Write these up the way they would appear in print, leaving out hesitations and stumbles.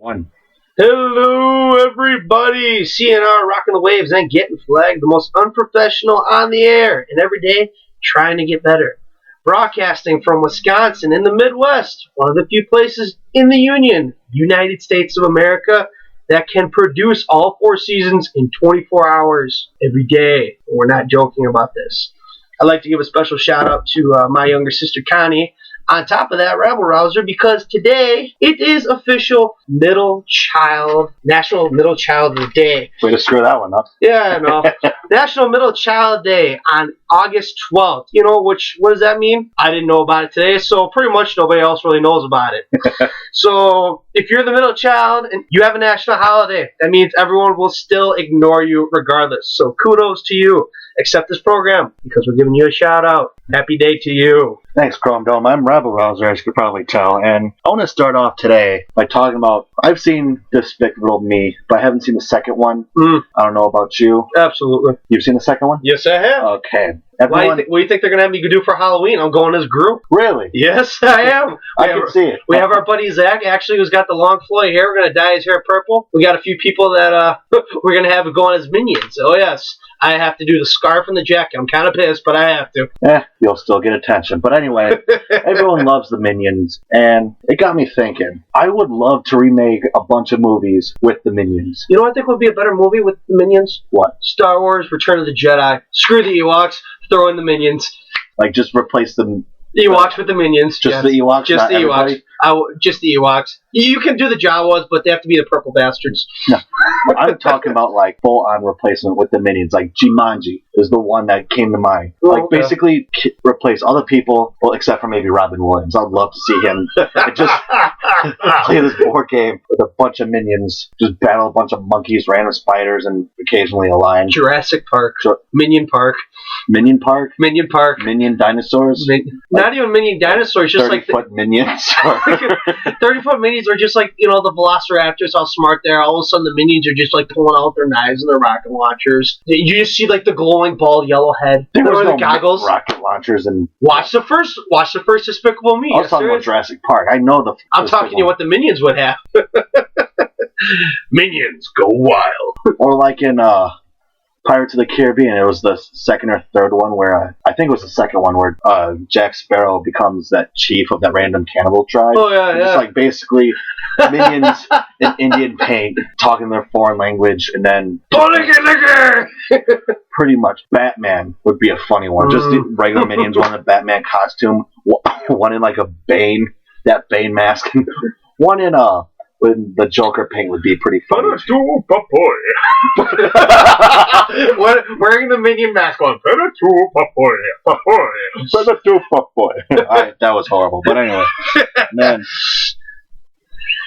One. Hello, everybody! CNR rocking the waves and getting flagged, the most unprofessional on the air, and every day trying to get better. Broadcasting from Wisconsin in the Midwest, one of the few places in the United States of America, that can produce all 4 seasons in 24 hours every day. We're not joking about this. I'd like to give a special shout out to my younger sister Connie. On top of that, Rabble Rouser, because today it is official National Middle Child Day. Way to screw that one up. Yeah, no. National Middle Child Day on August 12th. You know, what does that mean? I didn't know about it today, so pretty much nobody else really knows about it. So if you're the middle child and you have a national holiday, that means everyone will still ignore you regardless. So kudos to you. Accept this program because we're giving you a shout out. Happy day to you. Thanks, Chrome Dome. I'm Rabble Rouser, as you could probably tell, and I want to start off today by talking about, I've seen Despicable Me, but I haven't seen the second one. I don't know about you. Absolutely. You've seen the second one? Yes, I have. Okay. What do you think they're going to have me do for Halloween? I'm going as Group. Really? Yes, I am. I can see it. We have our buddy Zach, actually, who's got the long flowy hair. We're going to dye his hair purple. We got a few people that we're going to have going as minions. Oh, yes. I have to do the scarf and the jacket. I'm kind of pissed, but I have to. You'll still get attention. But anyway, everyone loves the Minions, and it got me thinking. I would love to remake a bunch of movies with the Minions. You know what I think would be a better movie with the Minions? What? Star Wars Return of the Jedi. Screw the Ewoks. Throw in the Minions. Like, just replace them. Ewoks with the Minions. Just the Ewoks? Just the Ewoks. Just the Ewoks. You can do the Jawas, but they have to be the purple bastards. No. I'm talking about, like, full-on replacement with the Minions. Like, Jumanji is the one that came to mind. Basically replace other people, well, except for maybe Robin Williams. I'd love to see him just play this board game with a bunch of minions, just battle a bunch of monkeys, random spiders, and occasionally a lion. Jurassic Park. Minion Park. Minion Park? Minion Park. Minion dinosaurs? Not even minion dinosaurs, just 30-foot minions. 30-foot minions are just like, the velociraptors, how smart they are. All of a sudden the minions are just like pulling out their knives and their rocket launchers. You just see like the glowing bald yellow head. There was no goggles. Rocket launchers and watch the first Despicable Me. I was talking about Jurassic Park. I know the I'm talking to you what the minions would have. Minions go wild. Or like in Pirates of the Caribbean, it was the second or third one where I think it was the second one where Jack Sparrow becomes that chief of that random cannibal tribe. Oh yeah, Just like basically minions in Indian paint talking their foreign language, and then pretty much Batman would be a funny one. Just the regular minions, one in a Batman costume, one in like a Bane mask, and one in when the Joker paint would be pretty funny. Wearing the minion mask on. That was horrible. But anyway, man.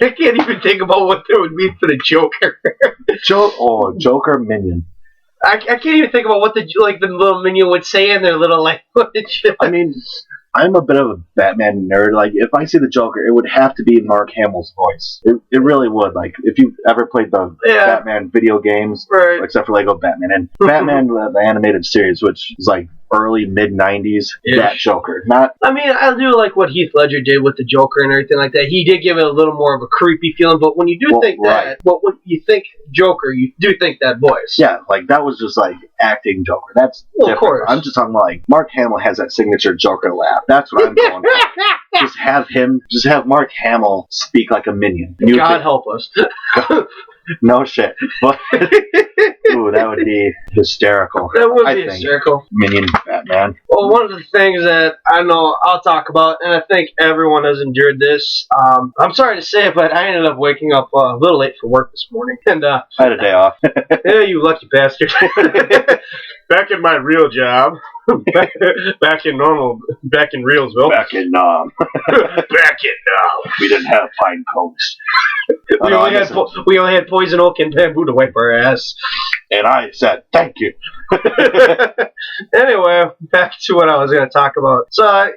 I can't even think about what there would be for the Joker. Joker minion. I can't even think about what the little minion would say in their little language. I mean, I'm a bit of a Batman nerd. Like, if I see the Joker, it would have to be Mark Hamill's voice. It really would. Like, if you ever played the Batman video games, right. Except for Lego Batman, and Batman, the animated series, which is like early, mid-90s, that Joker. I mean, I do like what Heath Ledger did with the Joker and everything like that. He did give it a little more of a creepy feeling, but when you do think that, when you think Joker, you do think that voice. Yeah, like, that was just like acting Joker. That's different. Of course. I'm just talking about, like, Mark Hamill has that signature Joker laugh. That's what I'm going for. Just have Mark Hamill speak like a minion. God help us. No shit. But, ooh, that would be hysterical. That would be hysterical. Minion Batman. Well, one of the things that I know I'll talk about, and I think everyone has endured this, I'm sorry to say it, but I ended up waking up a little late for work this morning. And I had a day off. Yeah, you lucky bastard. Back in my real job. Back in Reelsville. Back in we didn't have pine cones. We only had poison oak and bamboo to wipe our ass. And I said, thank you. Anyway, back to what I was going to talk about. So, I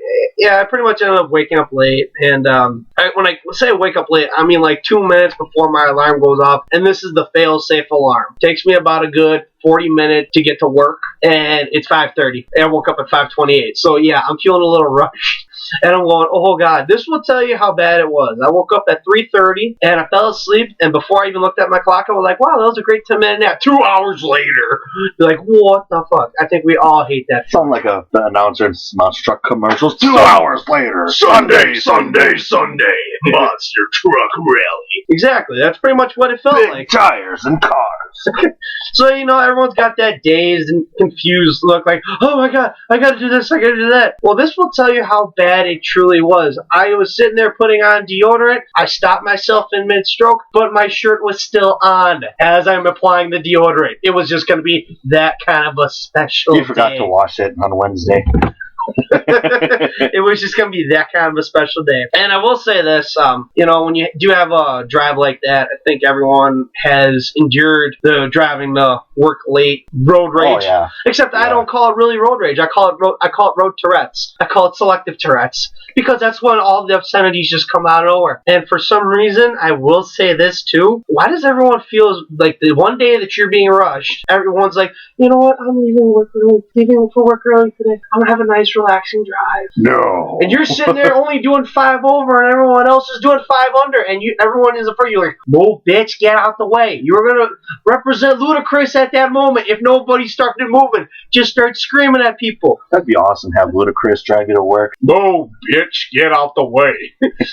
pretty much ended up waking up late. And when I say I wake up late, I mean like 2 minutes before my alarm goes off. And this is the fail-safe alarm. Takes me about a good 40 minutes to get to work. And it's 5:30. And I woke up at 5:28. So, yeah, I'm feeling a little rushed. And I'm going, oh God, this will tell you how bad it was. I woke up at 3:30 and I fell asleep, and before I even looked at my clock, I was like, wow, that was a great 10-minute nap. 2 hours later, you're like, what the fuck? I think we all hate that. Sound like the announcer in monster truck commercials. 2 hours later, Sunday, monster truck rally. Exactly, that's pretty much what it felt Big like. tires and cars. So, everyone's got that dazed and confused look like, oh my God, I gotta do this, I gotta do that. Well, this will tell you how bad it truly was. I was sitting there putting on deodorant. I stopped myself in mid-stroke, but my shirt was still on as I'm applying the deodorant. It was just gonna be that kind of a special You forgot to wash it on Wednesday. It was just going to be that kind of a special day. And I will say this, when you do have a drive like that, I think everyone has endured the driving the work late road rage. Oh, yeah. Except I don't call it really road rage. I call it road Tourette's. I call it selective Tourette's. Because that's when all the obscenities just come out of nowhere. And for some reason, I will say this too. Why does everyone feel like the one day that you're being rushed, everyone's like, you know what, I'm leaving for work early today. I'm going to have a nice relaxing drive. No. And you're sitting there only doing 5 over and everyone else is doing 5 under, and everyone is afraid. You're like, move, bitch, get out the way. You were going to represent Ludacris at that moment. If nobody started moving, just start screaming at people. That'd be awesome. Have Ludacris drive you to work. Move, bitch, get out the way.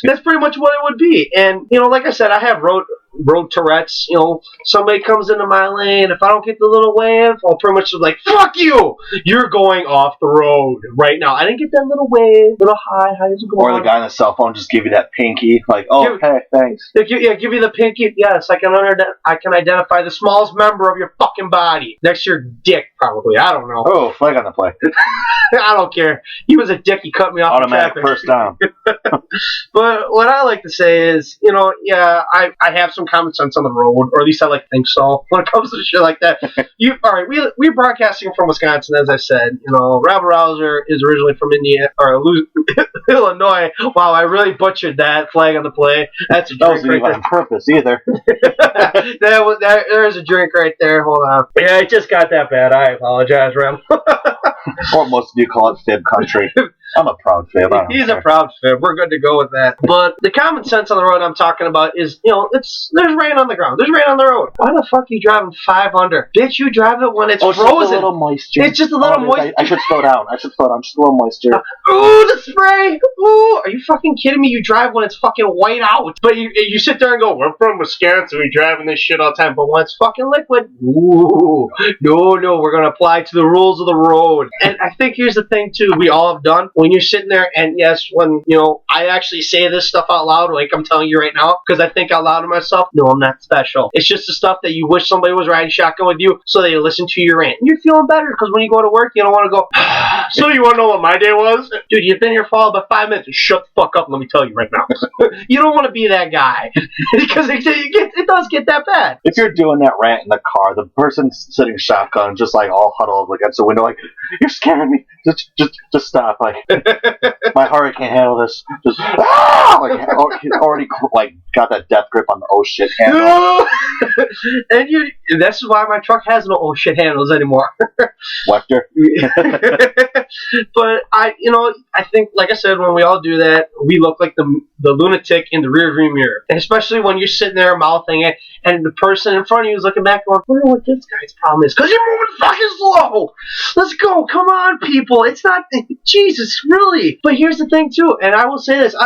That's pretty much what it would be. And, like I said, I have road Tourette's. Somebody comes into my lane, if I don't get the little wave, I'll pretty much be like, fuck you, you're going off the road right now. I didn't get that little wave, little hi, how's it going? Or the guy on the cell phone just give you that pinky, like, hey, thanks. Give you the pinky. Yes, I can identify the smallest member of your fucking body. Next to your dick, probably. I don't know. Oh, flag on the play. I don't care. He was a dick. He cut me off. Automatic first down. But what I like to say is, I have some common sense on the road, or at least I like to think so when it comes to shit like that. All right, we're broadcasting from Wisconsin, as I said. Rabble Rouser is originally from Illinois. Wow, I really butchered that flag on the play. That's a drink. That wasn't even on purpose either. There is a drink right there. Hold on. Yeah, it just got that bad. I apologize, Ram. Or most of you call it fib country. I'm a proud fib. He's a proud fib. We're good to go with that. But the common sense on the road I'm talking about is, there's rain on the ground. There's rain on the road. Why the fuck are you driving 5 under? Bitch, you drive it when it's frozen. It's just a little moisture. It's just a little moisture. I should slow down. Just a little moisture. Ooh, the spray. Ooh, are you fucking kidding me? You drive when it's fucking white out. But you sit there and go, we're from Wisconsin. We driving this shit all the time. But when it's fucking liquid, ooh, no, we're going to apply to the rules of the road. And I think here's the thing, too, we all have done. When you're sitting there, and yes, when, I actually say this stuff out loud, like I'm telling you right now, because I think out loud to myself, no, I'm not special. It's just the stuff that you wish somebody was riding shotgun with you so they listen to your rant. And you're feeling better, because when you go to work, you don't want to go, so you want to know what my day was? Dude, you've been here for all about 5 minutes. Shut the fuck up, let me tell you right now. You don't want to be that guy, because it does get that bad. If you're doing that rant in the car, the person sitting shotgun just like all huddled against the window, like, you're scaring me. Just stop. Like, my heart can't handle this. Just like, he's already like got that death grip on the oh shit handle. And that's why my truck has no oh shit handles anymore. Lecter. But I think, like I said, when we all do that, we look like the lunatic in the rearview mirror. And especially when you're sitting there mouthing it, and the person in front of you is looking back going, I wonder what this guy's problem is. Because you're moving fucking slow. Let's go. Come on, people. It's not, Jesus, really. But here's the thing, too. And I will say this.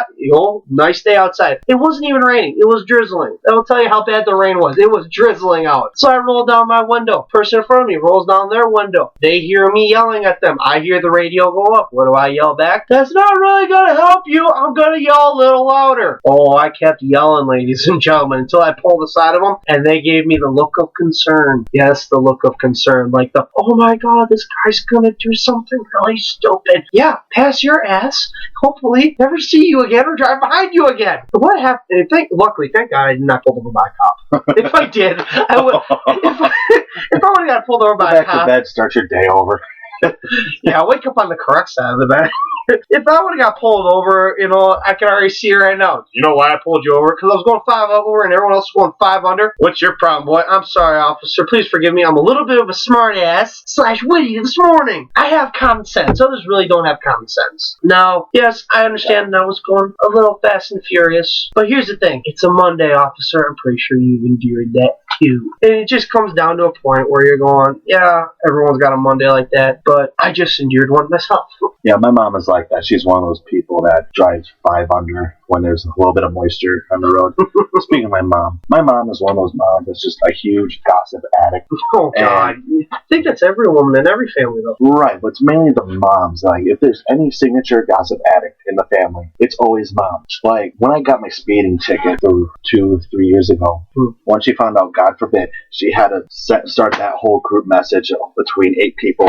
Nice day outside. It wasn't even raining. It was drizzling. That will tell you how bad the rain was. It was drizzling out. So I rolled down my window. Person in front of me rolls down their window. They hear me yelling at them. I hear the radio go up. What do I yell back? That's not really going to help you. I'm going to yell a little louder. Oh, I kept yelling, ladies and gentlemen, until I pulled aside of them, and they gave me the look of concern. Yes, the look of concern. Like the, oh my God, this guy's going to do something really stupid. Yeah, pass your ass. Hopefully, never see you again or drive behind you again. But what happened? Luckily, thank God I did not pull over by a cop. If I did, I would. If I would have got pulled over by a cop. Go back to bed, start your day over. Yeah, I wake up on the correct side of the bed. If I would have got pulled over, I can already see it right now. You know why I pulled you over? Because I was going 5 over and everyone else was going 5 under. What's your problem, boy? I'm sorry, officer. Please forgive me. I'm a little bit of a smart ass / witty this morning. I have common sense. Others really don't have common sense. Now, yes, I understand that I was going a little fast and furious. But here's the thing. It's a Monday, officer. I'm pretty sure you've endured that too. And it just comes down to a point where you're going, yeah, everyone's got a Monday like that, but I just endured one myself. Yeah, my mom is like that. She's one of those people that drives 5 under when there's a little bit of moisture on the road. Speaking of my mom is one of those moms that's just a huge gossip addict. Oh, God. I think that's every woman in every family, though. Right, but it's mainly the moms. Like, if there's any signature gossip addict in the family, it's always mom. Like, when I got my speeding ticket 2-3 years ago, when she found out, God forbid, she had to start that whole group message between 8 people.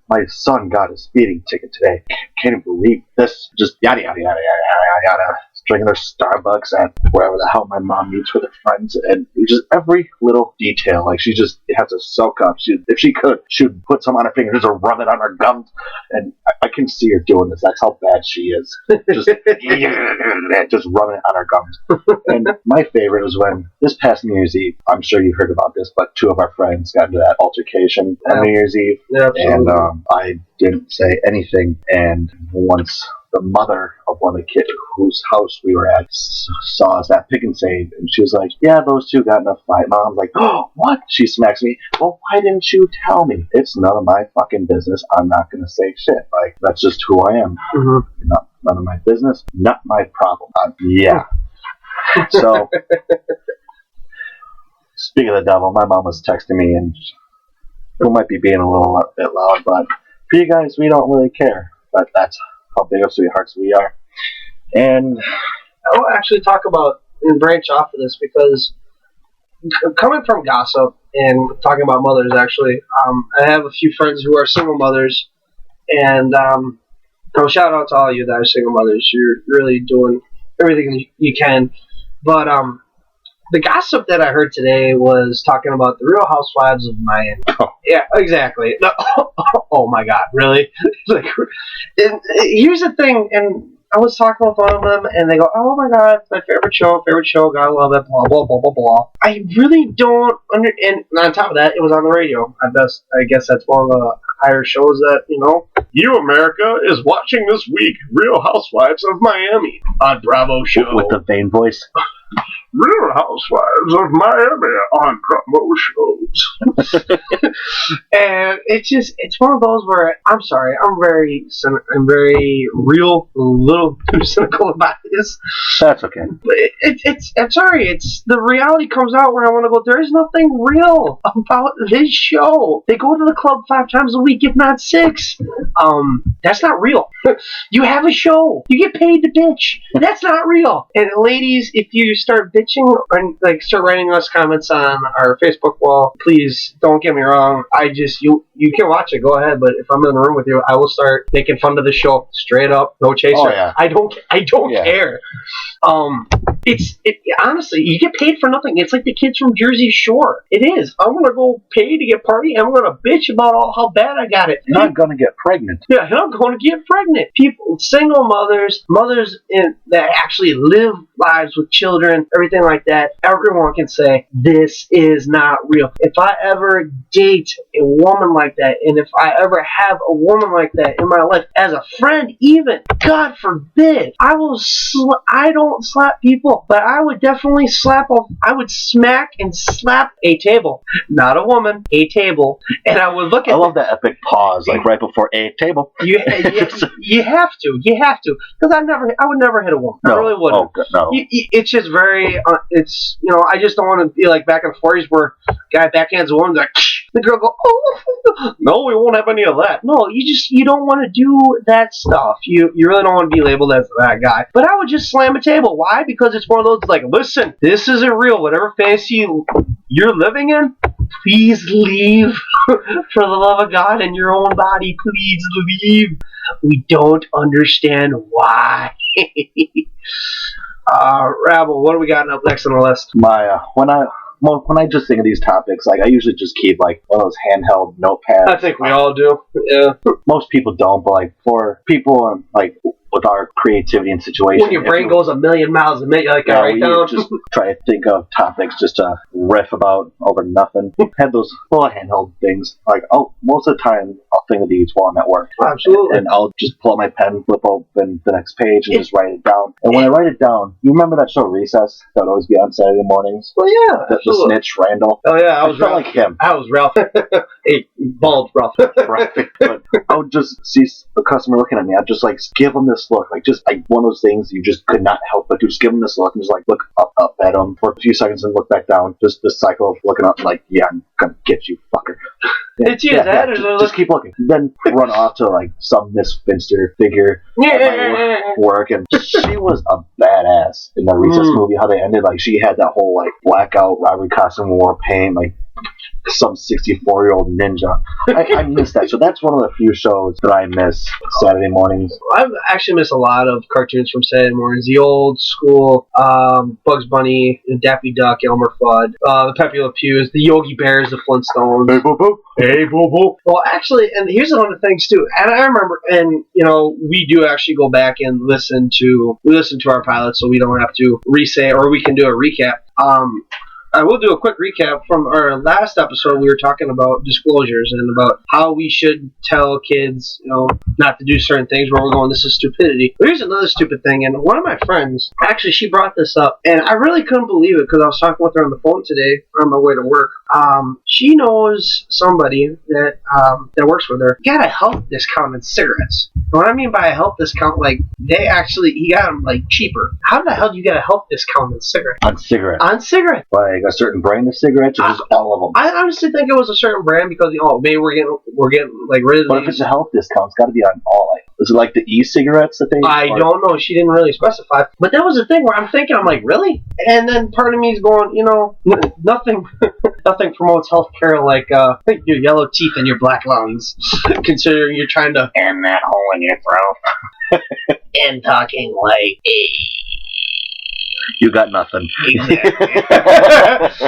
My son got a speeding ticket today. Can't even believe this. Just yada, yada, yada, yada, yada, yada. Drinking their Starbucks at wherever the hell my mom meets with her friends. And just every little detail. Like, she just has to soak up. If she could, she would put some on her fingers or rub it on her gums. And I can see her doing this. That's how bad she is. Just rubbing it on her gums. And my favorite was when, this past New Year's Eve, I'm sure you heard about this, but 2 of our friends got into that altercation on New Year's Eve. Yeah, and I didn't say anything. And once the mother of one of the kids whose house we were at saw us at Pick and Save, and she was like, yeah, those 2 got in a fight. Mom's like, oh, what? She smacks me. Well, why didn't you tell me? It's none of my fucking business. I'm not going to say shit. Like, that's just who I am. Mm-hmm. None of my business. Not my problem. Yeah. So, speaking of the devil, my mom was texting me, and we might be being a little bit loud, but for you guys, we don't really care. But that's how big of sweethearts we are. And I'll actually talk about and branch off of this, because coming from gossip and talking about mothers, actually, I have a few friends who are single mothers, and shout out to all of you that are single mothers. You're really doing everything you can. But the gossip that I heard today was talking about the Real Housewives of Miami. Oh. Yeah, exactly. Oh my God, really? Like, here's the thing, and I was talking with one of them, and they go, oh my God, it's my favorite show, gotta love it, blah, blah, blah, blah, blah. I really don't and on top of that, it was on the radio. I guess that's one of the higher shows that, You America is watching this week, Real Housewives of Miami on Bravo show. With the vain voice. Real Housewives of Miami on Bravo shows. And it's one of those where, I'm sorry, I'm very real, a little too cynical about this. That's okay. I'm sorry, the reality comes out where I want to go, there is nothing real about this show. They go to the club 5 times a week, if not 6. That's not real. You have a show. You get paid to bitch. That's not real. And ladies, if you start bitching and start writing us comments on our Facebook wall, please don't get me wrong. You can watch it, go ahead. But if I'm in the room with you, I will start making fun of the show straight up. No chaser. Oh, yeah. I don't care. Honestly, you get paid for nothing. It's like the kids from Jersey Shore. It is. I'm gonna go pay to get party, and I'm gonna bitch about how bad I got it. You're not gonna get pregnant. Yeah, and I'm gonna get pregnant. People, single mothers that actually live lives with children, everything like that. Everyone can say this is not real. If I ever date a woman like that, and if I ever have a woman like that in my life as a friend, even, God forbid, I don't slap people, but I would definitely I would smack and slap a table. Not a woman, a table. And I would look at I love that epic pause, right before a table. You have to. Because I would never hit a woman. No. I really wouldn't. Oh, no. It's just very, I just don't want to be like back in the 40s where a guy backhands a woman, like, the girl go, oh, no, we won't have any of that. No, you don't want to do that stuff. You really don't want to be labeled as that guy. But I would just slam a table. Why? Because it's one of those, like, listen, this isn't real. Whatever fantasy you're living in, please leave. For the love of God and your own body, please leave. We don't understand why. Rabble, what do we got up next on the list? My when I just think of these topics, like I usually just keep like one of those handheld notepads. I think we all do. Yeah. Most people don't, but like for people like with our creativity and situation, when your brain goes a million miles a minute, like right down. Just try to think of topics just to riff about over nothing. Had those little handheld things. Like most of the time I'll think of these while I'm at work. Absolutely. And I'll just pull out my pen, flip open the next page, and just write it down. And when I write it down, you remember that show Recess that would always be on Saturday mornings? Well, yeah. The snitch Randall. Oh yeah, I felt like him. I was Ralph. Hey, bald Ralph. Right. But I would just see a customer looking at me. I'd just like give them this look, like just like one of those things you just could not help but just give them this look and just like look up at them for a few seconds and look back down. Just this cycle of looking up, like, yeah, I'm gonna get you, fucker. It's just keep looking. Then run off to like some Miss Finster figure at my work, and she was a badass in the Recess movie. How they ended, like she had that whole like blackout robbery costume, war paint, like some 64-year-old ninja. I miss that. So that's one of the few shows that I miss Saturday mornings. I actually miss a lot of cartoons from Saturday mornings. The old school Bugs Bunny, Daffy Duck, Elmer Fudd, the Pepe Le Pews, the Yogi Bears, the Flintstones. Hey, boo boo. Hey, boo boo. Well, actually, and here's one of the things too. And I remember, and you know, we do actually go back and listen to our pilots, so we don't have to re-say, or we can do a recap. I will do a quick recap from our last episode. We were talking about disclosures and about how we should tell kids, you know, not to do certain things where we're going, this is stupidity. But here's another stupid thing, and one of my friends, actually, she brought this up, and I really couldn't believe it because I was talking with her on the phone today on my way to work. She knows somebody that works with her. Got a health discount on cigarettes. What I mean by a health discount, like, he got them, like, cheaper. How the hell do you get a health discount on cigarettes? On cigarettes. On cigarettes. Like a certain brand of cigarettes, or just all of them? I honestly think it was a certain brand because maybe we're getting like rid of. But if it's a health discount, it's got to be on all. Like, is it like the e-cigarettes that they? I don't know. She didn't really specify. But that was the thing where I'm thinking, I'm like, really? And then part of me is going, you know, nothing promotes healthcare like your yellow teeth and your black lungs. Considering you're trying to end that hole in your throat and talking like. You got nothing. Exactly.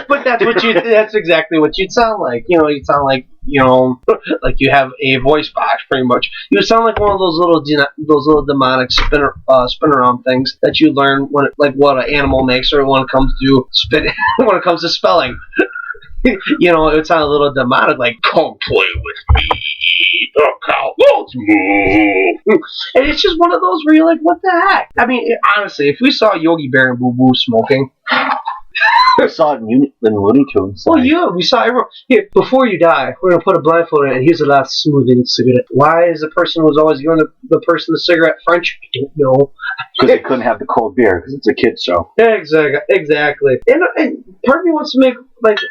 But that's exactly what you'd sound like. You know, you'd sound like, you know, like you have a voice box pretty much. You would sound like one of those little demonic spin around things that you learn when like what an animal makes, or when it comes to spelling. You know, it would sound a little demonic, like, come play with me, the cowboys move. And it's just one of those where you're like, what the heck? I mean, honestly, if we saw Yogi Bear and Boo Boo smoking... I saw it in Looney Tunes. Well, yeah, we saw everyone. Here, before you die, we're going to put a blindfold on it, and here's a last smoothing cigarette. Why is the person who's always giving the person the cigarette French? I don't know. Because they couldn't have the cold beer, because it's a kid's show. Exactly. And part of me wants to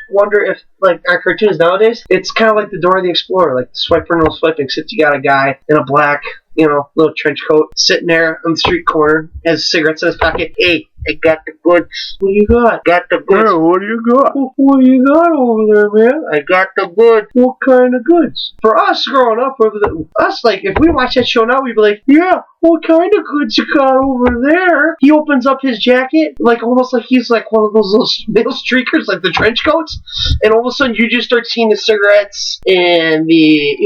wonder if, like, our cartoons nowadays, it's kind of like the Dora the Explorer, like the swiper no swiping, except you got a guy in a black, you know, little trench coat sitting there on the street corner, has cigarettes in his pocket. Hey, I got the goods. What do you got? Got the goods. Yeah, what do you got? What do you got over there, man? I got the goods. What kind of goods? For us growing up, like, if we watch that show now, we'd be like, yeah, what kind of goods you got over there? He opens up his jacket, like, almost like he's like one of those little male streakers, like the trench coats, and all of a sudden you just start seeing the cigarettes and the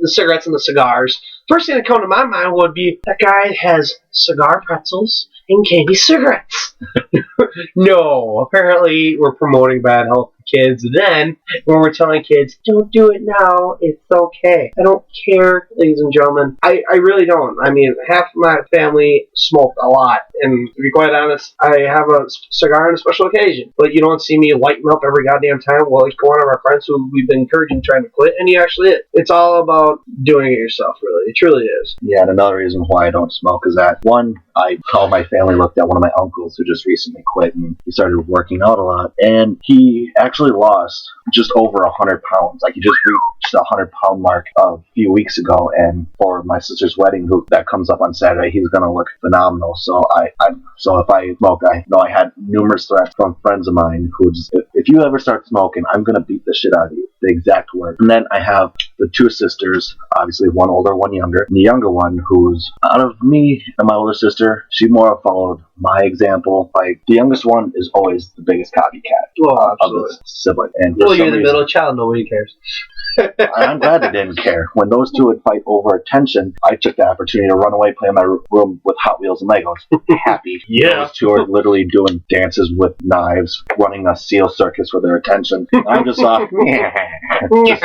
cigarettes and the cigars. First thing that come to my mind would be, that guy has cigar pretzels and candy cigarettes. No, apparently we're promoting bad health to kids. Then, when we're telling kids, don't do it now, it's okay. I don't care, ladies and gentlemen. I really don't. I mean, half of my family smoked a lot. And to be quite honest, I have a cigar on a special occasion. But you don't see me lighting up every goddamn time. Well, like one of our friends who we've been encouraging trying to quit, and he actually is. It's all about doing it yourself, really. It truly is. Yeah, and another reason why I don't smoke is that, one, all my family looked at one of my uncles who just recently quit, and he started working out a lot, and he actually lost just over 100 pounds. Like, he just reached the 100-pound mark a few weeks ago, and for my sister's wedding, that comes up on Saturday, he's going to look phenomenal. So so if I smoke, I know I had numerous threats from friends of mine who just, if you ever start smoking, I'm going to beat the shit out of you. The exact word. And then I have the two sisters, obviously one older, one younger. And the younger one, who's out of me and my older sister, she more followed my example. Like, the youngest one is always the biggest copycat of the sibling. And well, you're the middle child, nobody cares. I'm glad they didn't care. When those two would fight over attention, I took the opportunity to run away, play in my room with Hot Wheels and Legos. Happy. Yeah. Those two are literally doing dances with knives, running a seal circus for their attention. I'm just off. Just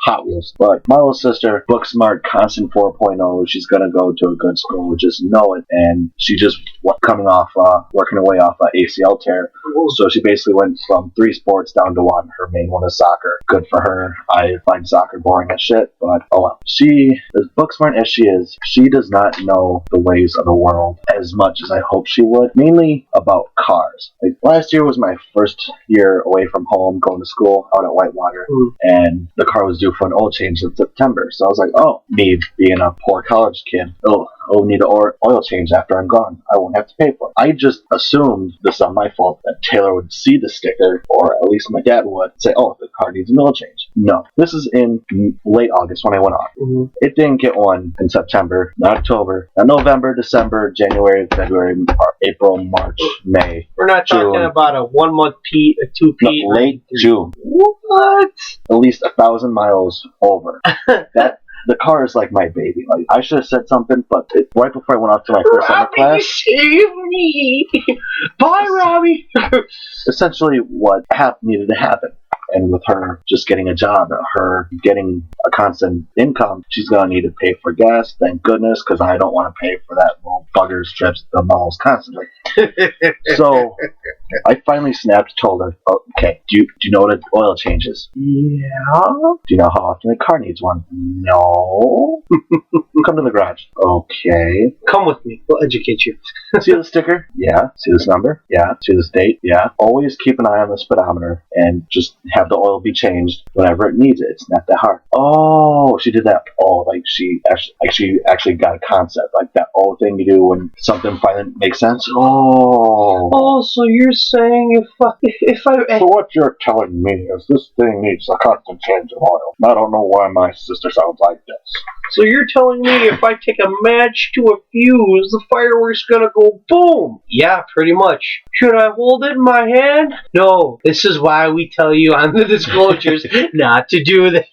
Hot Wheels. But my little sister, book smart, constant 4.0. She's gonna go to a good school. Just know it. And she just coming off, working her way off an ACL tear. So she basically went from 3 sports down to 1. Her main one is soccer. Good for her. I find soccer boring as shit, but oh well. She, as book smart as she is, she does not know the ways of the world as much as I hope she would. Mainly about cars. Like, last year was my first year away from home, going to school out at Whitewater, and the car was due for an oil change in September. So I was like, oh, me being a poor college kid, I'll need an oil change after I'm gone. I won't have to pay for it. I just assumed, this is not my fault, that Taylor would see the sticker, or at least my dad would, say, oh, the car needs an oil change. No. This is in late August when I went off. It didn't get one in September, not October, not November, December, January, February, April, March, May. We're not talking about a 1 month Pete, a 2 Pete. No, late June. What? At least 1,000 miles over. The car is like my baby. Like, I should have said something, but right before I went off to my first summer class, save me! Bye, Robbie! Essentially, what needed to happen. And with her just getting a job, her getting a constant income, she's going to need to pay for gas, thank goodness, because I don't want to pay for that little bugger's trips to the malls constantly. So I finally snapped, told her, oh, okay, do you know what an oil change is? Yeah. Do you know how often a car needs one? No. Come to the garage. Okay. Come with me. We'll educate you. See the sticker? Yeah. See this number? Yeah. See this date? Yeah. Always keep an eye on the speedometer and just have the oil be changed whenever it needs it. It's not that hard. Oh, she did that. Oh, like she actually got a concept, like that old thing you do when something finally makes sense. Oh, so you're saying if I So what you're telling me is this thing needs a constant change of oil. I don't know why my sister sounds like this. So you're telling me if I take a match to a fuse, the fireworks gonna go boom? Yeah, pretty much. Should I hold it in my hand? No. This is why we tell you on the disclosures not to do this.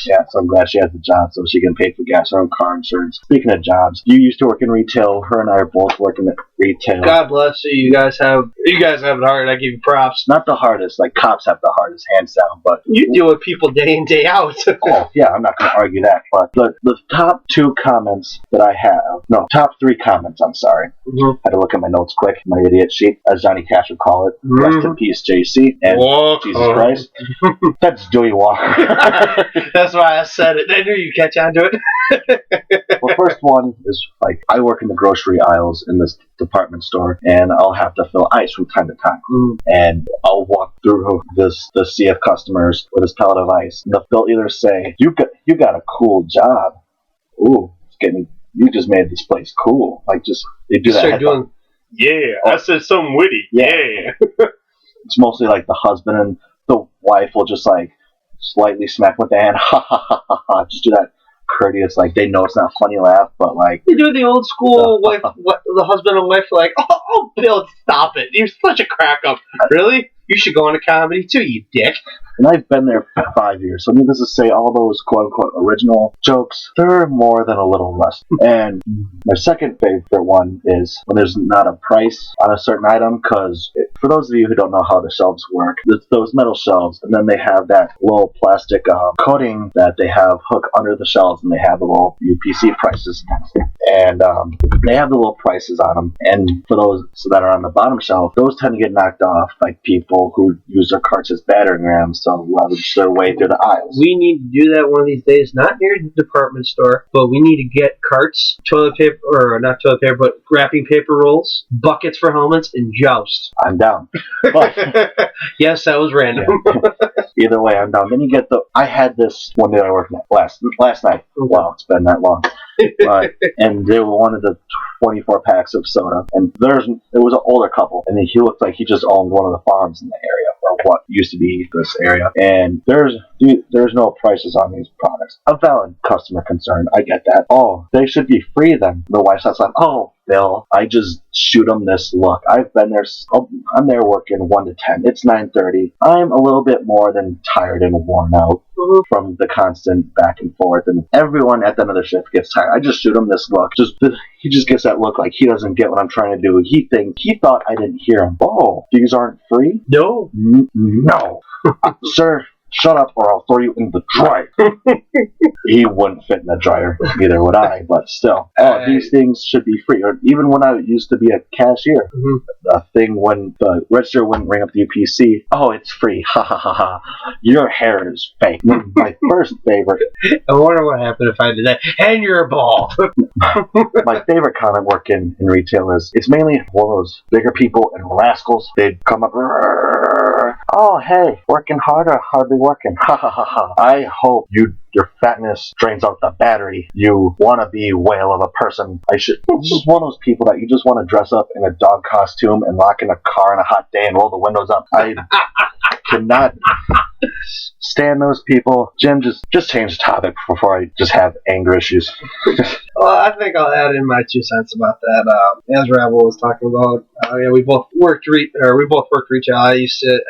Yeah, so I'm glad she has a job so she can pay for gas, her own car insurance. Speaking of jobs, you used to work in retail. Her and I are both working at retail. God bless you. You guys have it hard. I give you props. Not the hardest. Like, cops have the hardest, hands down. But you deal with people day in, day out. Oh, yeah, I'm not going to argue that. But the top 2 comments that I have, no, top 3 comments, I'm sorry. I had to look at my notes quick, my idiot sheet, as Johnny Cash would call it. Rest in peace, JC. And Jesus Christ. That's Dewey Walker. That's why I said it. I knew you'd catch on to it. Well, first one is, like, I work in the grocery aisles in this department store, and I'll have to fill ice from time to time. And I'll walk through the sea of customers with this pallet of ice, and they'll either say, you got a cool job. Ooh, you just made this place cool. Like, just, they do that. Doing, I said something witty. Yeah. It's mostly like the husband and the wife will just, like, slightly smack with the hand, ha ha ha ha ha, just do that courteous, like, they know it's not funny laugh, but like they do the old school wife, the husband and wife are like, oh Bill, stop it, you're such a crack up. Really? You should go into comedy too, you dick. And I've been there for 5 years, so needless to say, all those quote-unquote original jokes, they're more than a little rusty. And my second favorite one is when there's not a price on a certain item, because for those of you who don't know how the shelves work, it's those metal shelves, and then they have that little plastic coating that they have hooked under the shelves, and they have the little UPC prices. And they have the little prices on them, and for those that are on the bottom shelf, those tend to get knocked off by people who use their carts as battering rams to leverage their way through the aisles. We need to do that one of these days, not near the department store, but we need to get carts, toilet paper, or not toilet paper, but wrapping paper rolls, buckets for helmets, and joust. I'm down. But, yes, that was random. Either way, I'm down. Then you get I had this one day I worked last night. Wow, it's been that long. And they wanted the 24 packs of soda, and it was an older couple, and he looked like he just owned one of the farms in the area, or what used to be this area, and there's no prices on these products. A valid customer concern. I get that. Oh, they should be free then. The wife's outside. Oh, Bill, I just shoot them this look. I've been there. I'm there working 1 to 10. It's 9:30. I'm a little bit more than tired and worn out from the constant back and forth, and everyone at the end of the shift gets tired. I just shoot him this look. He just gets that look like he doesn't get what I'm trying to do. He thought I didn't hear him. Oh, these aren't free? No. No. Sir, shut up or I'll throw you in the dryer. He wouldn't fit in the dryer, neither would I, but still. These things should be free. Or even when I used to be a cashier, the thing when the register wouldn't ring up the UPC, oh, it's free. Ha ha ha ha. Your hair is fake. My first favorite. I wonder what happened if I did that. And you're bald. My favorite comment working in retail is it's mainly one of those bigger people and rascals. They'd come up, oh, hey, working hard or hardly working? Ha ha ha ha. I hope your fatness drains out the battery. You wannabe whale of a person. This is one of those people that you just want to dress up in a dog costume and lock in a car on a hot day and roll the windows up. I cannot stand those people. Jim, just change the topic before I just have anger issues. Well, I think I'll add in my 2 cents about that. As Rabble was talking about, we both worked retail. I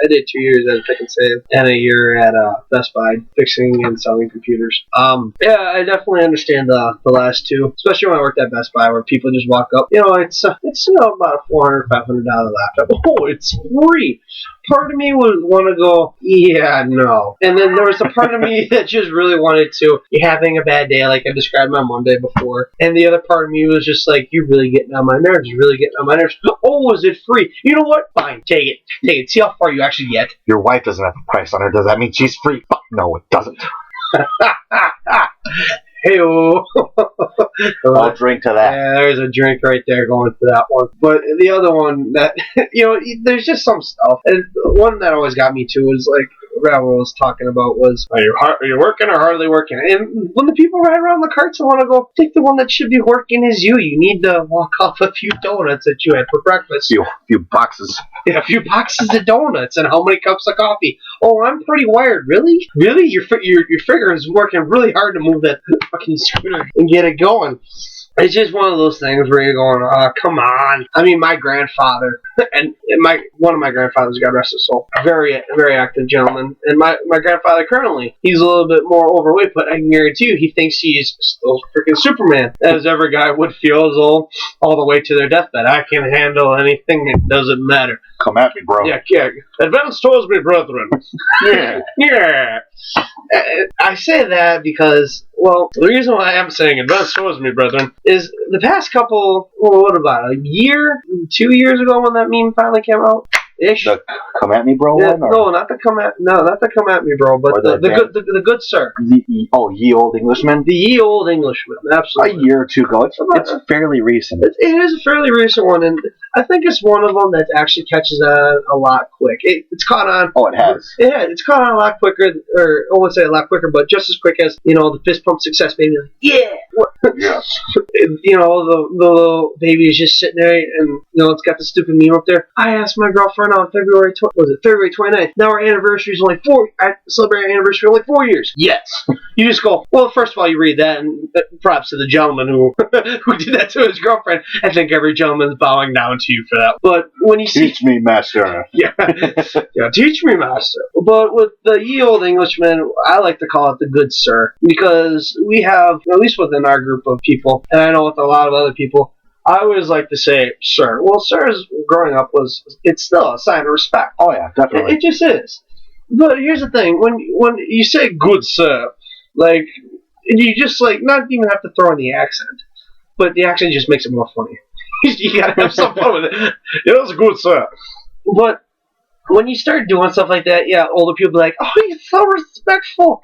did 2 years at Pick and Save and a year at Best Buy fixing and selling computers. I definitely understand the last two, especially when I worked at Best Buy, where people just walk up. It's about a $400, $500 laptop. Oh, it's free. Part of me would want to go, yeah, no. And then there was a part of me that just really wanted to. You're having a bad day, like I described my Monday before. And the other part of me was just like, you're really getting on my nerves. You're really getting on my nerves. Oh, is it free? You know what? Fine, take it. See how far you actually get. Your wife doesn't have a price on her. Does that mean she's free? Fuck, no, it doesn't. Hey-o. I'll drink to that. Yeah, there's a drink right there going to that one. But the other one that, there's just some stuff. And one that always got me too is like, Ravel was talking about was, are you working or hardly working? And when the people ride around the carts, I want to go, I think the one that should be working is you. You need to walk off a few donuts that you had for breakfast. Few boxes. Yeah, a few boxes of donuts and how many cups of coffee. Oh, I'm pretty wired. Really? Really? Your figure is working really hard to move that fucking scooter and get it going. It's just one of those things where you're going, oh, come on. I mean, my grandfather, and one of my grandfathers, God rest his soul, very, very active gentleman. And my grandfather currently, he's a little bit more overweight, but I can guarantee you he thinks he's freaking Superman, as every guy would feel as though all the way to their deathbed. I can handle anything, it doesn't matter. Come at me, bro. Yeah. Advance towards me, brethren. Yeah. I say that because, well, the reason why I'm saying advance towards me, brethren, is the past couple, what about a year, 2 years ago when that meme finally came out? Ish. The come at me, bro. Yeah, one, or? no, not the come at me, bro, but the good sir. Ye Old Englishman. The Ye Old Englishman, absolutely. A year or two ago. It's fairly recent. It is a fairly recent one, and I think it's one of them that actually catches on a lot quick. It's caught on. Oh, it has. Yeah, it's caught on a lot quicker, or I won't say a lot quicker, but just as quick as the fist pump success baby. Like, yeah. Yes. The little baby is just sitting there, and it's got the stupid meme up there. I asked my girlfriend on February 29th. Now our anniversary is only 4. I celebrate our anniversary only 4 years. Yes. You just go, well, first of all, you read that, and props to the gentleman who did that to his girlfriend. I think every gentleman's bowing down to you for that. But when you see... Teach me, master. Yeah, teach me, master. But with the Ye Old Englishman, I like to call it the good sir, because we have, at least within our group of people, and I know with a lot of other people, I always like to say, sir. Well, sirs, growing up, it's still a sign of respect. Oh, yeah, definitely. It just is. But here's the thing. When you say good sir, like, you just, like, not even have to throw in the accent. But the accent just makes it more funny. You gotta have some fun with it. It's a good sir. But when you start doing stuff like that, yeah, older people be like, oh, you're so respectful.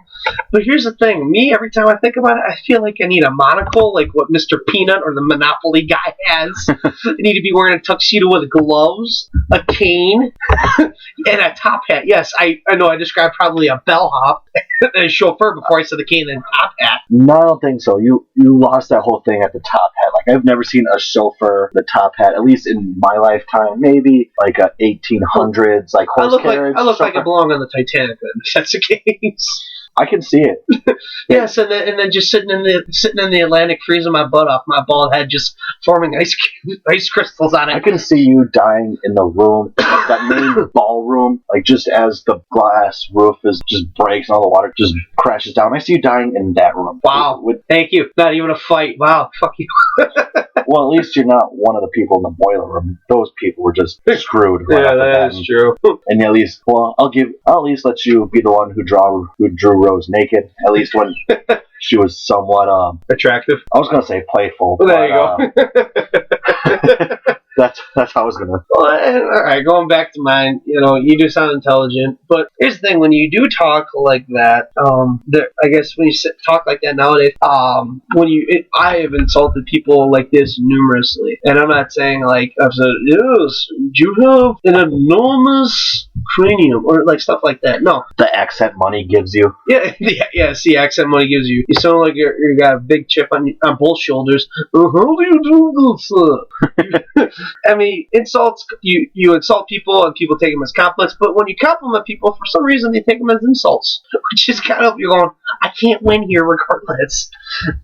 But here's the thing. Me, every time I think about it, I feel like I need a monocle, like what Mr. Peanut or the Monopoly guy has. I need to be wearing a tuxedo with gloves, a cane, and a top hat. Yes, I know I described probably a bellhop. the chauffeur before I said the cane and top hat. No, I don't think so. You lost that whole thing at the top hat. Like, I've never seen a chauffeur the top hat, at least in my lifetime. Maybe like a 1800s like horse carriage. I look like I belong on the Titanic then, if that's the case. I can see it. Yes, and then just sitting in the Atlantic, freezing my butt off, my bald head just forming ice crystals on it. I can see you dying in the room, that main ballroom, like just as the glass roof just breaks and all the water just crashes down. I see you dying in that room. Wow. Thank you. Not even a fight. Wow. Fuck you. Well, at least you're not one of the people in the boiler room. Those people were just screwed. Yeah, that is true. And at least, well, I'll at least let you be the one who drew Rose naked. At least when she was somewhat attractive. I was gonna say playful. Well, there you go. That's how I was gonna. Well, all right, going back to mine. You do sound intelligent, but here's the thing: when you do talk like that, I guess when you talk like that nowadays, I have insulted people like this numerously, and I'm not saying like I've said, yes, you have an enormous cranium or like stuff like that. No, the accent money gives you. Yeah. See, accent money gives you. You sound like you got a big chip on both shoulders. How do you do this? I mean, insults, you insult people and people take them as compliments, but when you compliment people, for some reason they take them as insults, which is kind of, you're going, I can't win here regardless.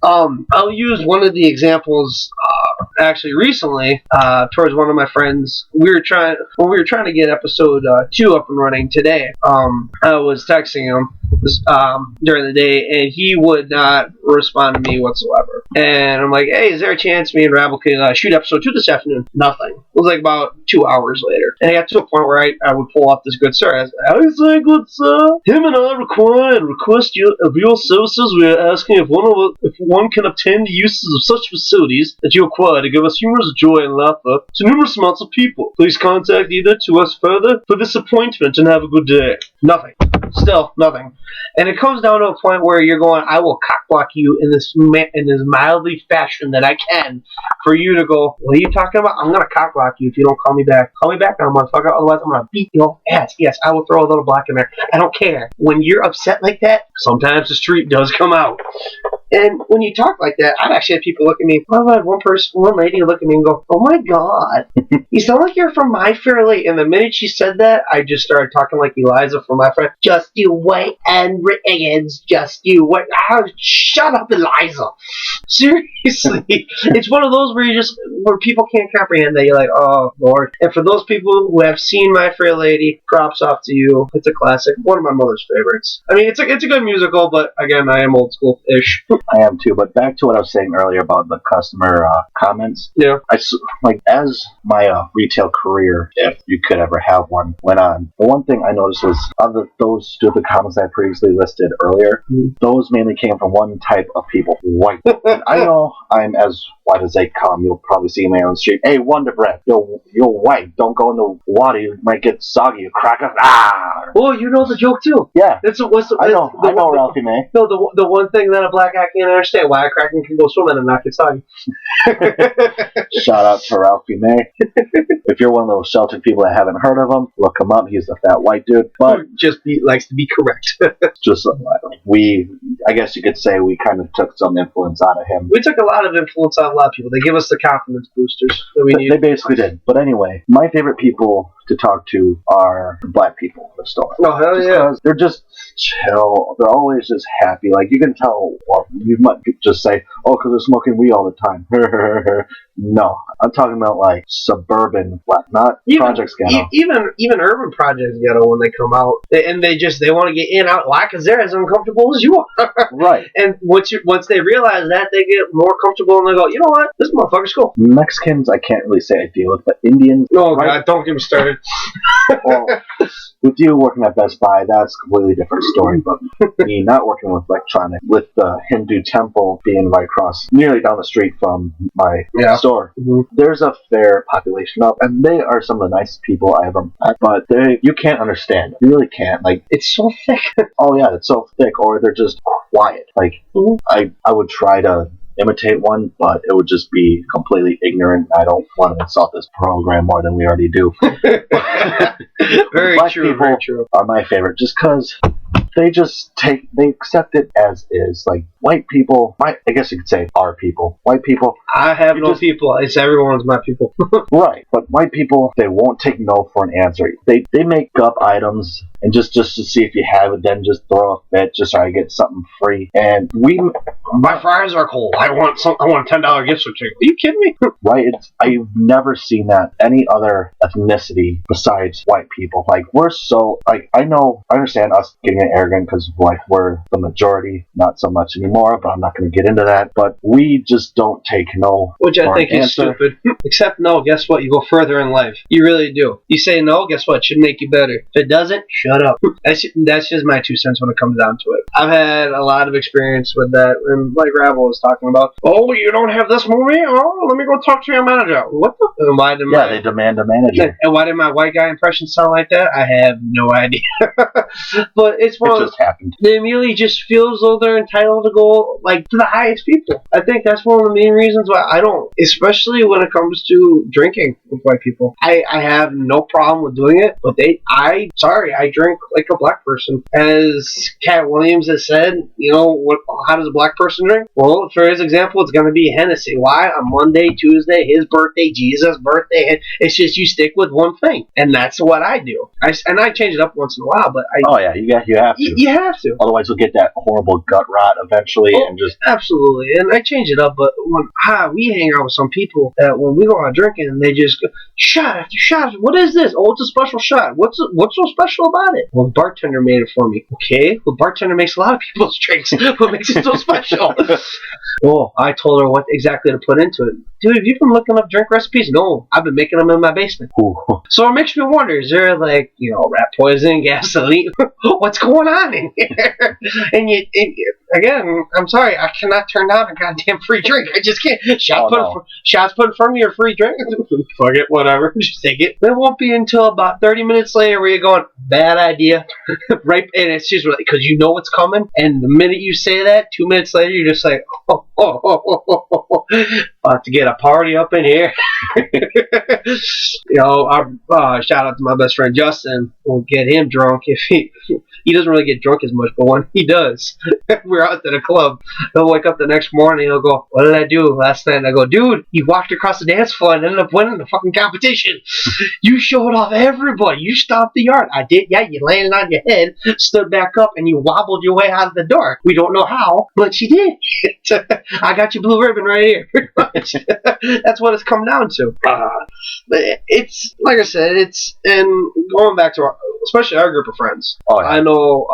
I'll use one of the examples, actually recently, towards one of my friends. We were trying to get episode 2 up and running today. I was texting him during the day, and he would not respond to me whatsoever. And I'm like, hey, is there a chance me and Rabble could shoot episode 2 this afternoon? Nothing. It was like about 2 hours later. And I got to a point where I would pull off this good sir. I say, good sir, him and I request of your services. We are asking if one can obtain the uses of such facilities that you acquire to give us humorous joy and laughter to numerous amounts of people. Please contact either to us further for this appointment and have a good day. Nothing. Still nothing. And it comes down to a point where you're going, I will cockblock you in this mildly fashion that I can for you to go, what are you talking about? I'm going to cockblock you if you don't call me back. Call me back now, motherfucker. Otherwise, I'm going to beat your ass. Yes, I will throw a little block in there. I don't care. When you're upset like that, sometimes the street does come out. And when you talk like that, I've actually had people look at me. I've had one lady look at me and go, oh my God, you sound like you're from My Fair Lady. And the minute she said that, I just started talking like Eliza from My Friend. Just you wait, and Riggins, just you wait. Oh, shut up, Eliza. Seriously. It's one of those where people can't comprehend that. You're like, oh, Lord. And for those people who have seen My Fair Lady, props off to you. It's a classic. One of my mother's favorites. I mean, it's a good musical, but again, I am old school-ish. I am too, but back to what I was saying earlier about the customer comments. Yeah. As my retail career, if you could ever have one, went on, the one thing I noticed was those stupid comments I previously listed earlier, those mainly came from one type of people, white. And I know I'm as white as they come. You'll probably see me on the street. Hey, Wonder Bread, you're white. Don't go in the water. You might get soggy. You crack up. Ah! Oh, you know the joke too. Yeah. I know Ralphie May. No, the one thing that a black guy can't understand, why a Kraken can go swimming and not get soggy. Shout out to Ralphie May. If you're one of those Celtic people that haven't heard of him, look him up. He's the fat white dude. But likes to be correct. I guess you could say we kind of took some influence out of him. We took a lot of influence out of a lot of people. They give us the confidence boosters that we need. They basically did. But anyway, my favorite people to talk to are the black people in the store. Oh, hell yeah. They're just chill. They're always just happy. Like, you can tell, well, you might just say, oh, because they're smoking weed all the time. No. I'm talking about, like, suburban black, not Projects Ghetto. Even urban Projects Ghetto, when they come out, they want to get in, out, why? Because they're as uncomfortable as you are. Right. And once they realize that, they get more comfortable and they go, you know what? This motherfucker's cool. Mexicans, I can't really say I deal with, but Indians... Oh, right? God, don't get me started. Well, with you working at Best Buy, that's a completely different story. But me not working with electronic, with the Hindu temple being right across, nearly down the street from my store, there's a fair population up, and they are some of the nicest people I ever met. But you can't understand. You really can't. Like, it's so thick. Oh yeah, it's so thick, or they're just quiet. Like, I would try to imitate one, but it would just be completely ignorant. I don't want to insult this program more than we already do. Very Black true. people Very true. are my favorite, just because they accept it as is. Like, white people, I guess you could say our people. White people. I have no people. It's everyone's my people. Right. But white people, they won't take no for an answer. They make up items and just to see if you have it, then just throw a fit just so I get something free. And my fries are cold. I want a $10 gift certificate. Are you kidding me? Right. I've never seen that any other ethnicity besides white people. Like, we're so, like, I understand us getting arrogant because, like, we're the majority, not so much anymore, but I'm not going to get into that. But we just don't take no. Which I think is stupid. Except no, guess what? You go further in life. You really do. You say no, guess what? It should make you better. If it doesn't, shut up. That's just my 2 cents when it comes down to it. I've had a lot of experience with that, and like Rabble was talking about, oh, you don't have this movie? Oh, let me go talk to your manager. What the? And why did they demand a manager. And why did my white guy impression sound like that? I have no idea. But it just happened. They immediately just feel as though they're entitled to go, like, to the highest people. I think that's one of the main reasons why I don't, especially when it comes to drinking with white people. I have no problem with doing it, but I drink like a black person. As Cat Williams has said, how does a black person drink? Well, for his example, it's going to be Hennessy. Why? On Monday, Tuesday, his birthday, Jesus' birthday. It's just you stick with one thing, and that's what I do. I change it up once in a while, but you have to. You have to. Otherwise, you'll get that horrible gut rot eventually, and just absolutely. And I change it up, but when we hang out with some people that when we go out drinking, and they just go shot after shot. What is this? Oh, it's a special shot. What's so special about it? Well, the bartender made it for me. Okay, well, the bartender makes a lot of people's drinks. What makes it so special? Well, I told her what exactly to put into it. Dude, have you been looking up drink recipes? No, I've been making them in my basement. Ooh. So it makes me wonder, is there like, rat poison, gasoline? What's going on in here? And again, I'm sorry, I cannot turn down a goddamn free drink. I just can't. Shots put in front of me or free drink? Fuck it, whatever. Just take it. It won't be until about 30 minutes later where you're going, bad idea. Right? And it's just because you know what's coming. And the minute you say that, 2 minutes later, you're just like, about to get a party up in here. Shout out to my best friend Justin. We'll get him drunk if he doesn't really get drunk as much, but when he does, we're out to the club. He'll wake up the next morning and he'll go, what did I do last night? And I go, dude, you walked across the dance floor and ended up winning the fucking competition. You showed off everybody. You stomped the yard. I did, yeah, you landed on your head, stood back up, and you wobbled your way out of the door. We don't know how, but you did. I got your blue ribbon right here. That's what it's come down to. It's, like I said, and going back to especially our group of friends. Oh, yeah. I know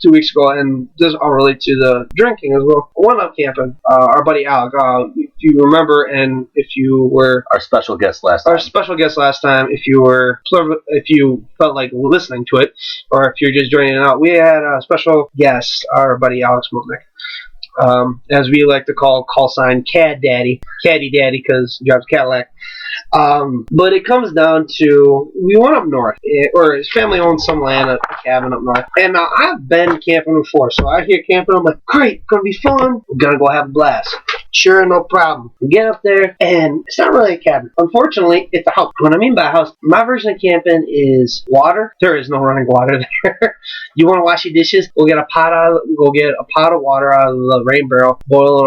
2 weeks ago, and this I'll relate to the drinking as well. I went up camping. Our buddy Alec, if you remember, and if you were our special guest last time, if you felt like listening to it, or if you're just joining it out, we had a special guest, our buddy Alex Mutnick. As we like to call sign Caddy Daddy, because he drives a Cadillac. But it comes down to, we went up north, or his family owns some land, a cabin up north. And now I've been camping before, so I hear camping, I'm like, great, gonna be fun, we're gonna go have a blast. Sure, no problem. We get up there, and it's not really a cabin. Unfortunately, it's a house. What I mean by a house, my version of camping is water. There is no running water there. You want to wash your dishes? Go get a pot of water out of the rain barrel, boil it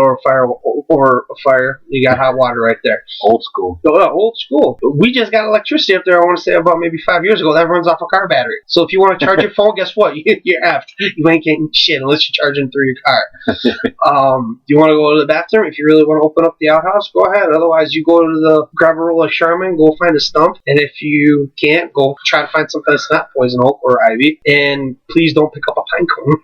over a fire. You got hot water right there. Old school. Old school. We just got electricity up there, I want to say about maybe 5 years ago. That runs off a car battery. So if you want to charge your phone, guess what? You're effed. You ain't getting shit unless you're charging through your car. You want to go to the bathroom? If you really want to open up the outhouse, go ahead. Otherwise, you go to grab a roll of Charmin, go find a stump, and if you can't, go try to find some kind of snap poison oak or ivy, and please don't pick up a pine cone,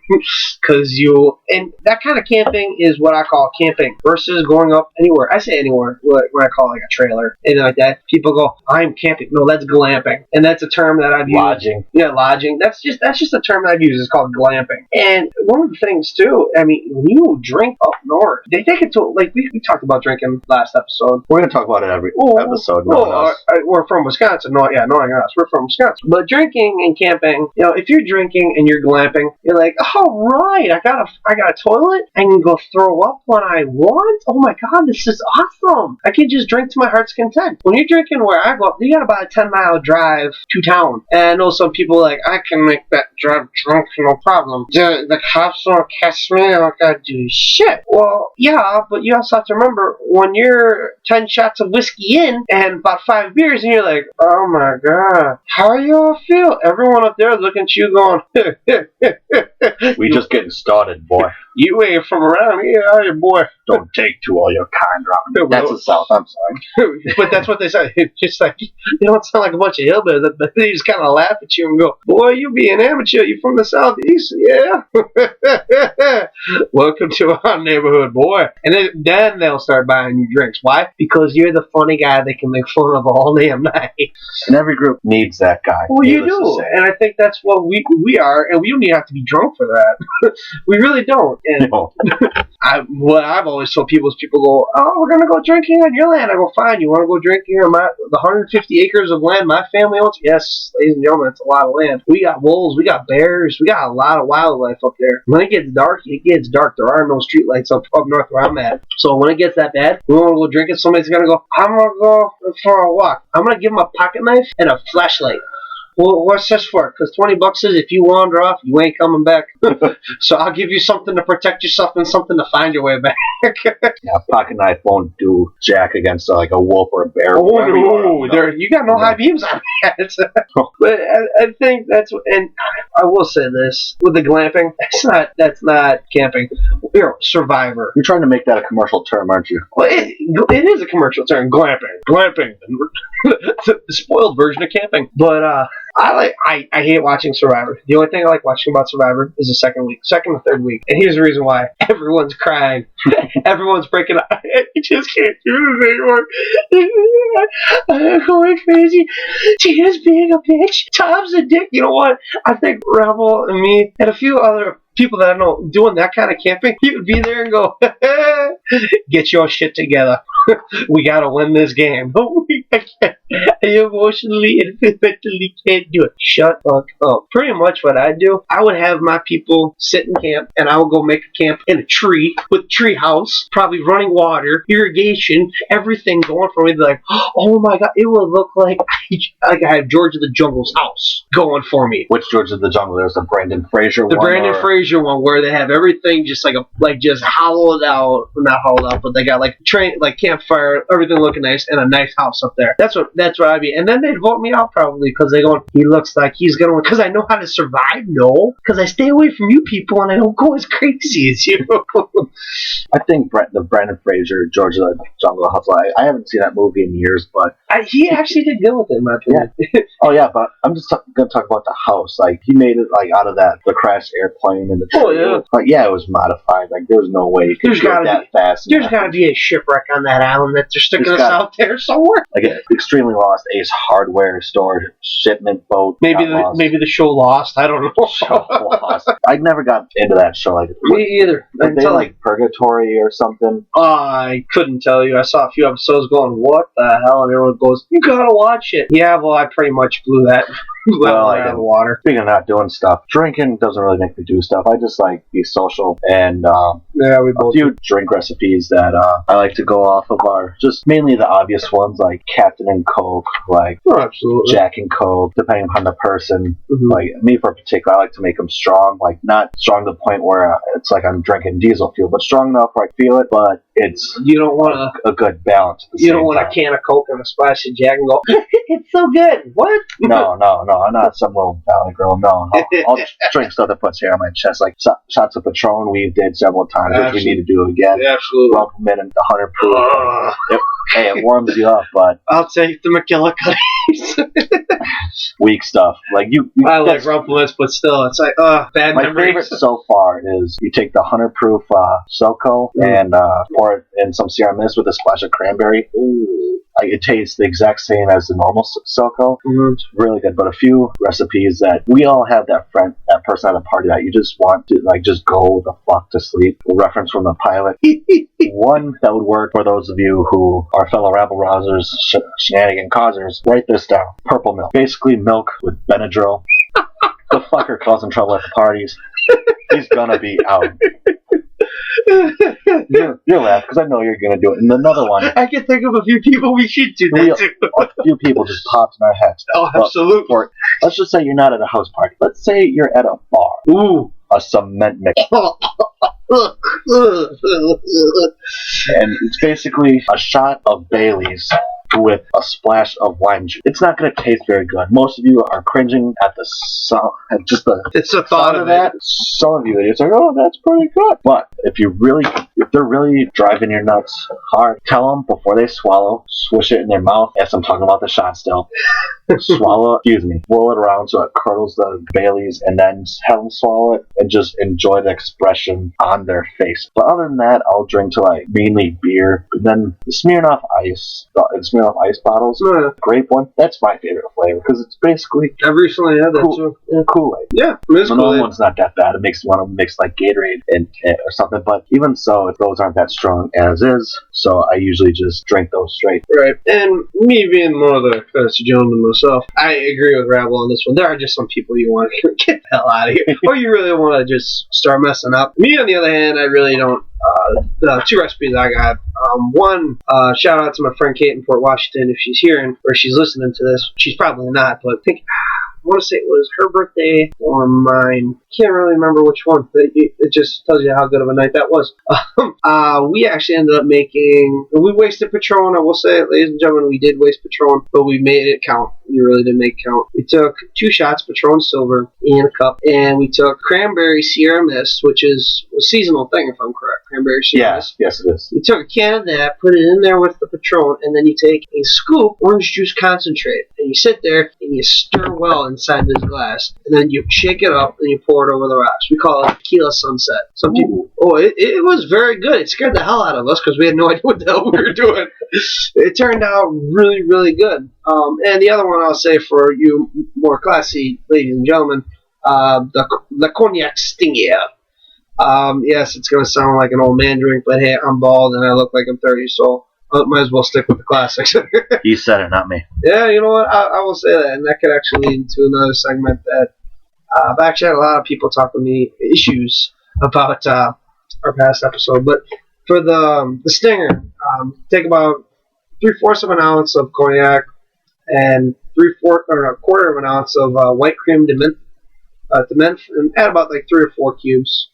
and that kind of camping is what I call camping versus going up anywhere. I say anywhere when I call it like a trailer, anything like that. People go, I'm camping. No, that's glamping, and that's a term that I've used. Lodging. Yeah, lodging. That's just a term that I've used. It's called glamping. And one of the things too, I mean, when you drink up north, they take it to like we talked about drinking last episode. We're gonna talk about it every episode. We're from Wisconsin. No, yeah, knowing us, we're from Wisconsin. But drinking and camping, if you're drinking and you're glamping, you're like, oh right, I got a toilet. I can go throw up when I want. Oh my god, this is awesome. I can just drink to my heart's content. When you're drinking where I go, you got about a 10-mile drive to town. And I know some people like, I can make that drive drunk, no problem. The cops won't catch me. I don't gotta do shit. Well, yeah, but you also have to remember when you're 10 shots of whiskey in and about 5 beers, and you're like, oh my god, how you all feel? Everyone up there looking at you going, we just getting started, boy. You ain't from around here, are you, boy? Don't take to all your kind round. That's the South, I'm sorry. But that's what they say. It's just like, you don't sound like a bunch of hillbillies. They just kind of laugh at you and go, boy, you be an amateur. You from the Southeast? Yeah. Welcome to our neighborhood, boy. And then they'll start buying you drinks. Why? Because you're the funny guy they can make fun of all damn night. And every group needs that guy. Well, you do. And I think that's what we are. And we don't even have to be drunk for that. We really don't. And no. What I've always told people is people go, oh, we're going to go drinking on your land. I go, fine. You want to go drinking on the 150 acres of land my family owns? Yes, ladies and gentlemen, it's a lot of land. We got wolves. We got bears. We got a lot of wildlife up there. When it gets dark, it gets dark. There are no streetlights up north where I'm at. So when it gets that bad, we want to go drinking. Somebody's going to go, I'm going to go for a walk. I'm going to give them a pocket knife and a flashlight. Well, what's this for? Because $20 is if you wander off, you ain't coming back. So I'll give you something to protect yourself and something to find your way back. Yeah, a pocket knife won't do jack against like a wolf or a bear. Oh, no. You got no high beams on that. But I think that's, and I will say this, with the glamping, that's not camping. Survivor. You're trying to make that a commercial term, aren't you? Well, it is a commercial term, glamping. Glamping. The spoiled version of camping. But I hate watching Survivor. The only thing I like watching about Survivor is the second or third week. And here's the reason why. Everyone's crying. Everyone's breaking up. I just can't do this anymore. I'm going crazy. Tina's being a bitch. Tom's a dick. You know what? I think Rebel and me and a few other people that I know doing that kind of camping, you would be there and go, get your shit together. We gotta win this game. I emotionally and mentally can't do it. Shut the fuck up. Pretty much what I do, I would have my people sit in camp, and I would go make a camp in a tree with tree house, probably running water, irrigation, everything going for me. They're like, oh my god, it will look like I have George of the Jungle's house going for me. Which George of the Jungle? There's the Brandon Fraser one. The Brandon Fraser one where they have everything just just hollowed out, not hollowed out, but they got like campfire, everything looking nice, and a nice house up there. That's what I'd be. And then they'd vote me out probably because they go, he looks like he's gonna win. Because I know how to survive. No, because I stay away from you people and I don't go as crazy as you. I think the Brandon Fraser George of the Jungle house. I haven't seen that movie in years, but he actually did good with it, in my opinion. Yeah. Oh yeah, but I'm just gonna talk about the house. Like he made it like out of the crashed airplane and the tree. Oh yeah. Like yeah, it was modified. Like there was no way you could get that fast. There's gotta be a shipwreck on that island that they're sticking us out there somewhere. Like an extremely lost Ace Hardware store shipment boat. Maybe the show Lost. I don't know. Show Lost. I never got into that show. Like me either. Are they like Purgatory or something? I couldn't tell you. I saw a few episodes going, what the hell? And everyone goes, you gotta watch it. Yeah, well, I pretty much blew that. Out of the water. Speaking of not doing stuff, drinking doesn't really make me do stuff. I just like be social, and a few drink recipes that I like to go off of are just mainly the obvious ones like Captain and Coke, like Jack and Coke, depending upon the person. Mm-hmm. Like me for particular, I like to make them strong, like not strong to the point where it's like I'm drinking diesel fuel, but strong enough where I feel it, but you don't want a good balance. You don't want a can of Coke and a splash of Jack and go, it's so good. What? No, I'm not some little valley girl. No, I'll drink stuff that puts hair on my chest, like shots of Patron we did several times, which we need to do again. Yeah, absolutely. Rumpleman and the 100 proof. It warms you up, but I'll take the McGillicuddies. Weak stuff. Like I like Rumplemans, but still, it's like bad my memories. Favorite so far is you take the 100 proof SoCo and pour it in some Sierra Mist with a splash of cranberry. Ooh. like, it tastes the exact same as the normal SoCo. Mm-hmm. It's really good. But a few recipes that we all have that friend, that person at a party that you just want to like just go the fuck to sleep. A reference from the pilot. One that would work for those of you who are fellow rabble rousers, shenanigan causers. Write this down. Purple milk. Basically milk with Benadryl. The fucker causing trouble at the parties. He's gonna be out. You're laughing because I know you're gonna do it. And another one. I can think of a few people we should do that to. A few people just popped in our heads. Oh, absolutely. Let's just say you're not at a house party. Let's say you're at a bar. Ooh. A cement mix. And it's basically a shot of Bailey's with a splash of lime juice. It's not going to taste very good. Most of you are cringing at the sound, at just the it's a thought of that. Some of you idiots are like, oh, that's pretty good. But if they're really driving your nuts hard, tell them before they swallow, swish it in their mouth. Yes, I'm talking about the shot still. Swallow, roll it around so it curdles the Baileys, and then have them swallow it and just enjoy the expression on their face. But other than that, I'll drink to like mainly beer. But then the Smirnoff Ice bottles, grape one, that's my favorite flavor because it's basically I've recently had that too. Kool-Aid. Yeah, the normal one's not that bad. It makes one of them mix like Gatorade or something. But even so, those aren't that strong as is. So I usually just drink those straight. Right, and me being more of the fancy gentleman myself, I agree with Rabble on this one. There are just some people you want to get the hell out of here, or you really want to just start messing up. Me, on the other hand, I really don't. The two recipes I got. One, shout out to my friend Kate in Fort Washington if she's hearing or she's listening to this. She's probably not, but I want to say it was her birthday or mine. Can't really remember which one. It just tells you how good of a night that was. We actually ended up we wasted Patron. I will say it, ladies and gentlemen, we did waste Patron, but we made it count. We really did make it count. We took 2 shots Patron Silver in a cup, and we took Cranberry Sierra Mist, which is a seasonal thing, if I'm correct. Cranberry Sierra Mist. Yes, it is. You took a can of that, put it in there with the Patron, and then you take a scoop orange juice concentrate, and you sit there and you stir well inside this glass, and then you shake it up and you pour it over the rocks. We call it tequila sunset. Some people, it was very good. It scared the hell out of us because we had no idea what the hell we were doing. It turned out really, really good. And the other one I'll say for you more classy ladies and gentlemen, the Cognac Stingier. Yes, it's going to sound like an old man drink, but hey, I'm bald and I look like I'm 30, so I might as well stick with the classics. You said it, not me. Yeah, you know what? I will say that, and that could actually lead into another segment that I've actually had a lot of people talk with me issues about our past episode. But for the Stinger, take about 3/4 of an ounce of cognac and a quarter of an ounce of white cream de menthe, and add about like 3 or 4 cubes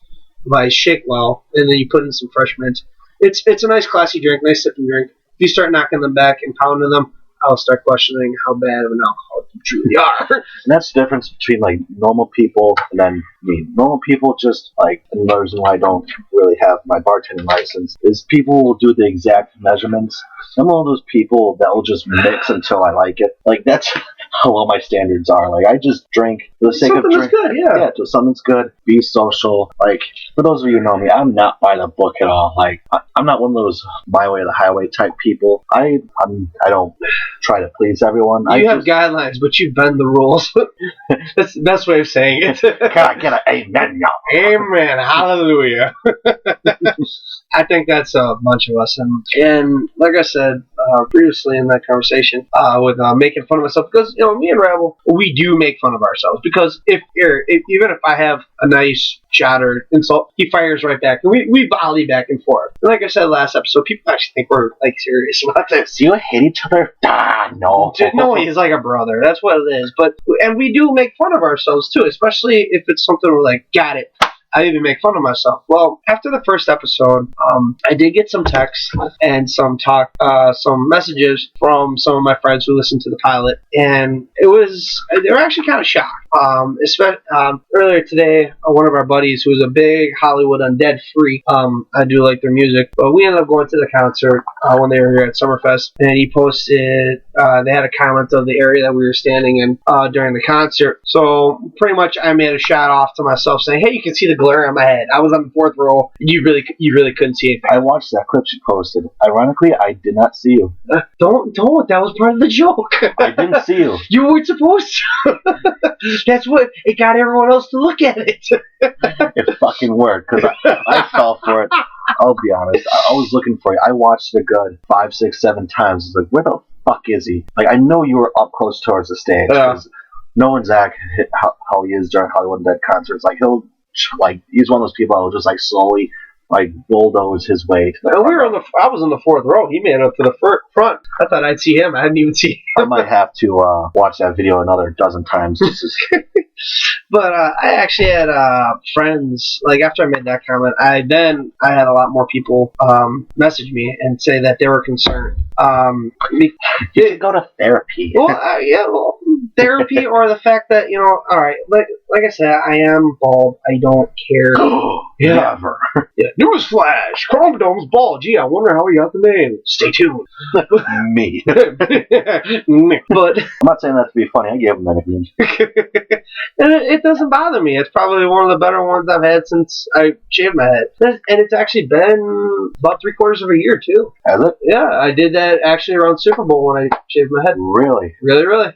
of ice. Shake well, and then you put in some fresh mint. It's a nice classy drink, nice sipping drink. If you start knocking them back and pounding them, I'll start questioning how bad of an alcoholic you truly are. And that's the difference between like normal people and then me. Normal people just like, and the reason why I don't really have my bartending license is people will do the exact measurements. I'm one of those people that will just mix until I like it. Like that's how low my standards are. Like I just drink for the sake of drinking. Something that's good, yeah. Yeah, something's good. Be social. Like for those of you who know me, I'm not by the book at all. Like I'm not one of those my way or the highway type people. I don't try to please everyone. You have guidelines, but you bend the rules. That's the best way of saying it. Can I get an amen, y'all? Amen. Hallelujah. I think that's a bunch of us. And like I said previously in that conversation with making fun of myself, because me and Rabble, we do make fun of ourselves. Because even if I have a nice shot or insult, he fires right back, and we volley back and forth. And like I said last episode, people actually think we're like serious about this. Do you hate each other? No. No, he's like a brother. That's what it is. And we do make fun of ourselves too, especially if it's something we're like, got it. I even make fun of myself. Well, after the first episode, I did get some texts and some messages from some of my friends who listened to the pilot, and they were actually kind of shocked. Earlier today, one of our buddies who is a big Hollywood Undead freak, I do like their music, but we ended up going to the concert when they were here at Summerfest, and he posted, they had a comment of the area that we were standing in during the concert. So pretty much I made a shot off to myself saying, hey, you can see the glare on my head. I was on the fourth row. You really couldn't see anything. I watched that clip she posted. Ironically, I did not see you. Don't. That was part of the joke. I didn't see you. You weren't supposed to. That's what it got everyone else to look at it. It fucking worked because I fell for it. I'll be honest. I was looking for you. I watched it a good 5, 6, 7 times. It's like, where the fuck is he? Like, I know you were up close towards the stage because knowing Zach how he is during Hollywood Dead concerts, like he's one of those people that will just like slowly like bulldoze his way to the front. I was in the fourth row. He made it up to the front. I thought I'd see him. I didn't even see him. I might have to watch that video another dozen times. But I actually had friends, like after I made that comment, I had a lot more people message me and say that they were concerned. You should go to therapy. Well, therapy or the fact that, all right, like I said, I am bald. I don't care. Never. Yeah. Newsflash! Chromodome's bald. Gee, I wonder how he got the name. Stay tuned. Me. But I'm not saying that to be funny. I gave him that nickname. and it doesn't bother me. It's probably one of the better ones I've had since I shaved my head. And it's actually been about 3/4 of a year, too. Has it? Yeah, I did that actually around Super Bowl when I shaved my head. Really? Really?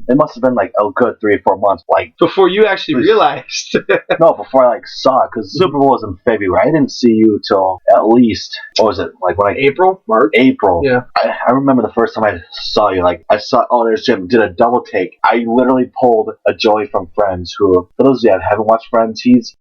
It must have been like a good 3 or 4 months. Like before you actually realized. No, before I saw it, because Super Bowl was in February. I didn't see you till at least, what was it, like when April? March? April. Yeah. I remember the first time I saw you, like I saw, there's Jim, did a double take. I literally pulled a Joey from Friends, who, for those of you that haven't watched Friends, he's